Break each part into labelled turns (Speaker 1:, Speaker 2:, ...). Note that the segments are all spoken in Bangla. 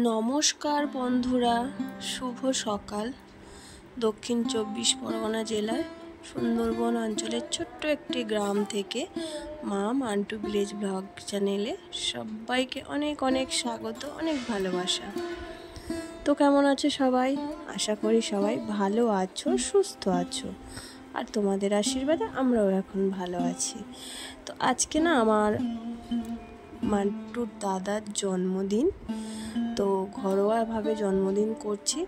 Speaker 1: নমস্কার বন্ধুরা, শুভ সকাল। দক্ষিণ 24 পরগনা জেলার সুন্দরবন অঞ্চলের ছোট্ট একটি গ্রাম থেকে মা মান্টু ভিলেজ ব্লগ চ্যানেলে সবাইকে অনেক অনেক স্বাগত, অনেক ভালোবাসা। তো কেমন আছো সবাই? আশা করি সবাই ভালো আছো, সুস্থ আছো, আর তোমাদের আশীর্বাদে আমরাও এখন ভালো আছি। তো আজকে না আমার মান্টুর দাদার জন্মদিন, তো ঘরোয়াভাবে জন্মদিন করছি।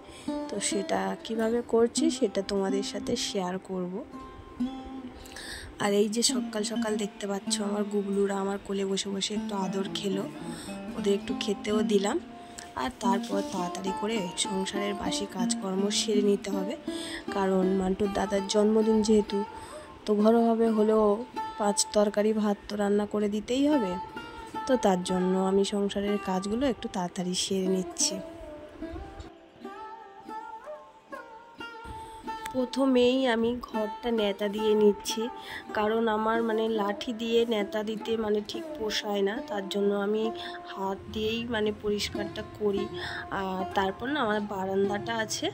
Speaker 1: তো সেটা কিভাবে করছি সেটা তোমাদের সাথে শেয়ার করব। আর এই যে সকাল সকাল দেখতে পাচ্ছ আমার গুগলুরা আমার কোলে বসে বসে একটু আদর খেলো, ওদের একটু খেতেও দিলাম। আর তারপর তাড়াতাড়ি করে সংসারের বাসি কাজকর্ম সেরে নিতে হবে, কারণ মান্টুর দাদার জন্মদিন যেহেতু, তো ঘরোয়াভাবে হলেও 5 তরকারি ভাত তো রান্না করে দিতেই হবে। তো তার জন্য আমি সংসারের কাজগুলো একটু তাড়াতাড়ি সেরে নিচ্ছি। প্রথমেই আমি ঘরটা নেতা দিয়ে নিচ্ছি, কারণ আমার লাঠি দিয়ে নেতা দিতে ঠিক পোষায় না, তার জন্য আমি হাত দিয়েই পরিষ্কারটা করি। আর তারপর না আমার বারান্দাটা আছে,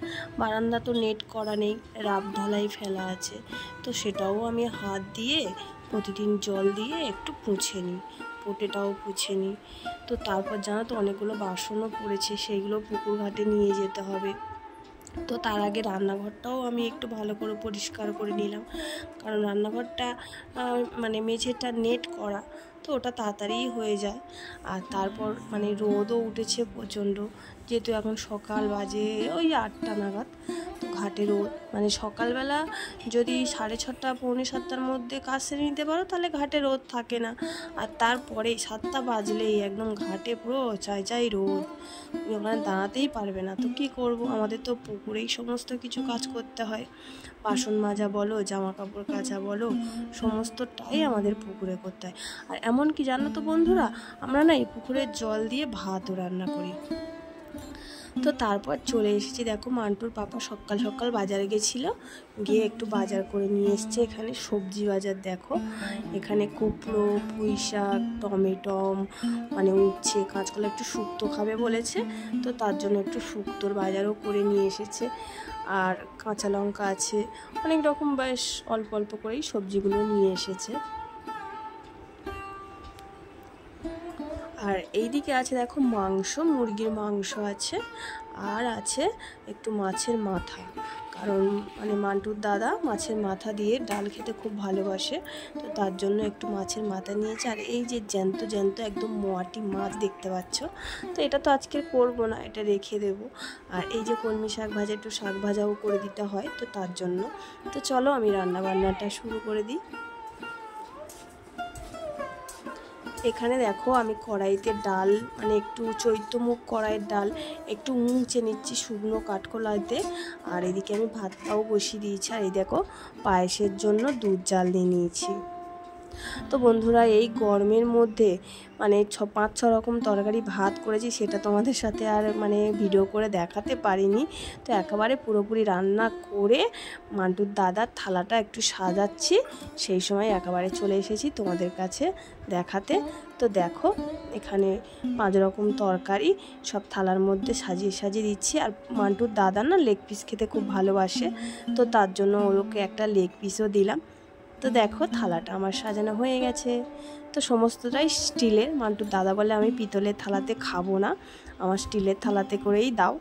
Speaker 1: বারান্দা তো নেট করা নেই, রাব ঢালাই ফেলা আছে, তো সেটাও আমি হাত দিয়ে প্রতিদিন জল দিয়ে একটু পুছে নিই, পোটেটাও পুছে নিই। তো তারপর জানো তো অনেকগুলো বাসনও পড়েছে, সেইগুলো পুকুর ঘাটে নিয়ে যেতে হবে। তো তার আগে রান্নাঘরটাও আমি একটু ভালো করে পরিষ্কার করে নিলাম, কারণ রান্নাঘরটা মেঝেটা নেট করা, তো ওটা তাড়াতাড়ি হয়ে যায়। আর তারপর রোদও উঠেছে প্রচণ্ড, যেহেতু এখন সকাল বাজে ওই 8টা নাগাদ। তো ঘাটে রোদ, সকালবেলা যদি 6:30 পৌনে 7টার মধ্যে কাজ সেরে নিতে পারো তাহলে ঘাটে রোদ থাকে না। আর তারপরে 7টা বাজলেই একদম ঘাটে পুরো চাই রোদ, ওখানে দাঁড়াতেই পারবে না। তো কী করব, আমাদের তো পুকুরেই সমস্ত কিছু কাজ করতে হয়, বাসন মাজা বলো, জামা কাপড় কাচা বলো, সমস্তটাই আমাদের পুকুরে করতে হয়। আর এমনকি জানো তো বন্ধুরা, আমরা না এই পুকুরের জল দিয়ে ভাতও রান্না করি। তো তারপর চলে এসেছি, দেখো মান্টুর পাপা সকাল সকাল বাজারে গেছিলো, গিয়ে একটু বাজার করে নিয়ে এসছে। এখানে সবজি বাজার দেখো, এখানে কুমড়ো, পুঁই শাক, টমেটো, উচ্ছে, কাঁচকলা একটু শুক্তো খাবে বলেছে, তো তার জন্য একটু শুক্তোর বাজারও করে নিয়ে এসেছে। আর কাঁচা লঙ্কা আছে, অনেক রকম বেশ অল্প অল্প করেই সবজিগুলো নিয়ে এসেছে। আর এইদিকে আছে দেখো মাংস, মুরগির মাংস আছে, আর আছে একটু মাছের মাথা, কারণ মান্টুর দাদা মাছের মাথা দিয়ে ডাল খেতে খুব ভালোবাসে, তো তার জন্য একটু মাছের মাথা নিয়েছে। আর এই যে জ্যান্ত জ্যান্ত একদম মোয়াটি মাছ দেখতে পাচ্ছ, তো এটা তো আজকে করবো না, এটা রেখে দেবো। আর এই যে কলমি শাক ভাজা, একটু শাক ভাজাও করে দিতে হয়, তো তার জন্য। তো চলো আমি রান্নাবান্নাটা শুরু করে দিই। এখানে দেখো আমি কড়াইতে ডাল, একটু চৈত্যমুখ কড়াইয়ের ডাল একটু মুছে নিচ্ছি শুকনো কাঠকোলাতে। আর এদিকে আমি ভাতটাও বসিয়ে দিয়েছি। আর এই দেখো পায়েসের জন্য দুধ জাল দিয়ে নিয়েছি। তো বন্ধুরা, এই গরমের মধ্যে 5-6 রকম তরকারি ভাত করেছি, সেটা তোমাদের সাথে আর ভিডিও করে দেখাতে পারিনি। তো একেবারে পুরোপুরি রান্না করে মান্টুর দাদার থালাটা একটু সাজাচ্ছি, সেই সময় একেবারে চলে এসেছি তোমাদের কাছে দেখাতে। তো দেখো এখানে 5 রকম তরকারি সব থালার মধ্যে সাজিয়ে সাজিয়ে দিচ্ছি। আর মান্টুর দাদা না লেগ পিস খেতে খুব ভালোবাসে, তো তার জন্য ওকে একটা লেগ পিসও দিলাম। তো দেখো থালাটা আমার সাজানো হয়ে গেছে। তো সমস্তটাই স্টিলের, মান্টুর দাদা বলে আমি পিতলের থালাতে খাবো না, আমার স্টিলের থালাতে করেই দাও।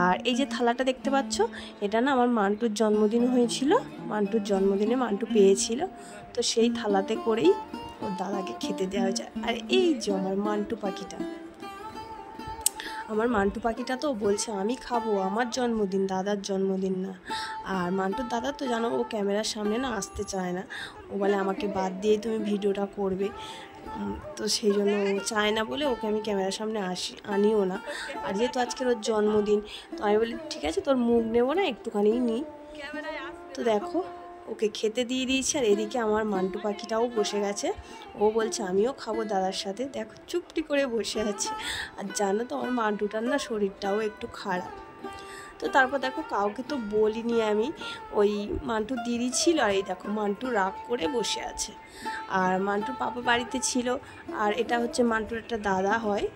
Speaker 1: আর এই যে থালাটা দেখতে পাচ্ছ, এটা না আমার মান্টুর জন্মদিন হয়েছিল, মান্টুর জন্মদিনে মান্টু পেয়েছিল, তো সেই থালাতে করেই ওর দাদাকে খেতে দেওয়া হয়েছে। আর এই যে আমার মান্টু পাখিটা, আমার মান্টু পাখিটা তো বলছে আমি খাবো, আমার জন্মদিন, দাদার জন্মদিন না। আর মান্টুর দাদা তো জানো, ও ক্যামেরার সামনে না আসতে চায় না, ও বলে আমাকে বাদ দিয়ে তুমি ভিডিওটা করবে, তো সেই জন্য ও চায় না বলে ওকে আমি ক্যামেরার সামনে আনিও না। আর যেহেতু আজকের ওর জন্মদিন, তো আমি বলি ঠিক আছে তোর মুখ নেবো না, একটুখানি নিই। তো দেখো ওকে খেতে দিয়ে দিয়েছি। আর এদিকে আমার মান্টু পাখিটাও বসে গেছে, ও বলছে আমিও খাবো দাদার সাথে, দেখো চুপটি করে বসে আছে। আর জানো তো আমার মান্টুটার না শরীরটাও একটু খারাপ, তো তারপর দেখো কাউকে তো বলিনি আমি, ওই মান্টুর দিদি ছিল আর এই দেখো মান্টু রাগ করে বসে আছে। আর মান্টুর পাপা বাড়িতে ছিল, আর এটা হচ্ছে মান্টুর একটা দাদা হয়,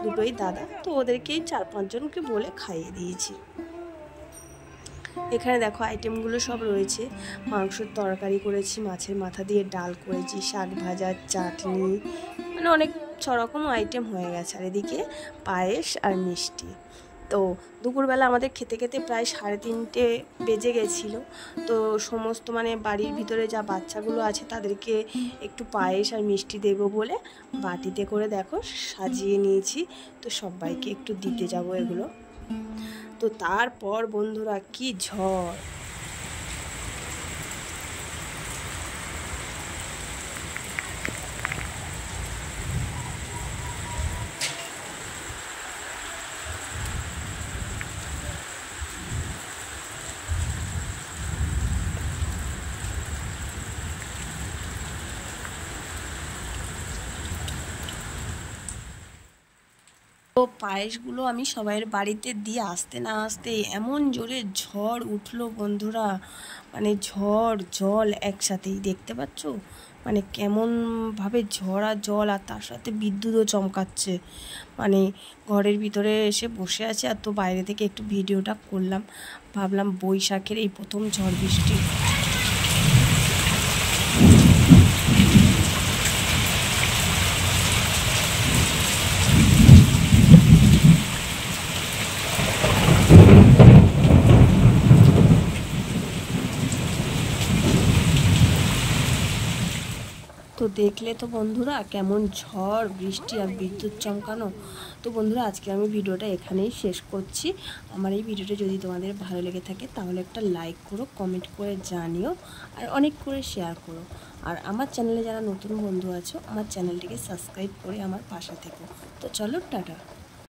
Speaker 1: দুটোই দাদা, তো ওদেরকেই 4-5 জনকে বলে খাইয়ে দিয়েছি। এখানে দেখো আইটেমগুলো সব রয়েছে, মাংসের তরকারি করেছি, মাছের মাথা দিয়ে ডাল করেছি, শাক ভাজা, চাটনি, মানে অনেক 6 রকম আইটেম হয়ে গেছে। আর এদিকে পায়েস আর মিষ্টি। তো দুপুরবেলা আমাদের খেতে খেতে প্রায় 3:30 বেজে গেছিলো। তো সমস্ত মানে বাড়ির ভিতরে যা বাচ্চাগুলো আছে তাদেরকে একটু পায়েস আর মিষ্টি দেবো বলে বাটিতে করে দেখো সাজিয়ে নিয়েছি। তো সবাইকে একটু দিতে যাব এগুলো। তো তারপর বন্ধুরা কি ঝড়! তো পায়েসগুলো আমি সবাইয়ের বাড়িতে দিয়ে আসতে না আসতে এমন জোরে ঝড় উঠলো বন্ধুরা, মানে ঝড় জল একসাথেই, দেখতে পাচ্ছ মানে কেমনভাবে ঝড় আর জল, আর তার সাথে বিদ্যুৎও চমকাচ্ছে। মানে ঘরের ভিতরে এসে বসে আছে, আর তো বাইরে থেকে একটু ভিডিওটা করলাম, ভাবলাম বৈশাখের এই প্রথম ঝড় বৃষ্টি। তো দেখলে তো বন্ধুরা কেমন ঝড় বৃষ্টি আর বিদ্যুৎ চমকানো। তো বন্ধুরা আজকে আমি ভিডিওটা এখানেই শেষ করছি। আমার এই ভিডিওটা যদি তোমাদের ভালো লেগে থাকে তাহলে একটা লাইক করো, কমেন্ট করে জানিও, আর অনেক করে শেয়ার করো। আর আমার চ্যানেলে যারা নতুন বন্ধু আছো আমার চ্যানেলটিকে সাবস্ক্রাইব করে আমার পাশে থেকো। তো চলো টাটা।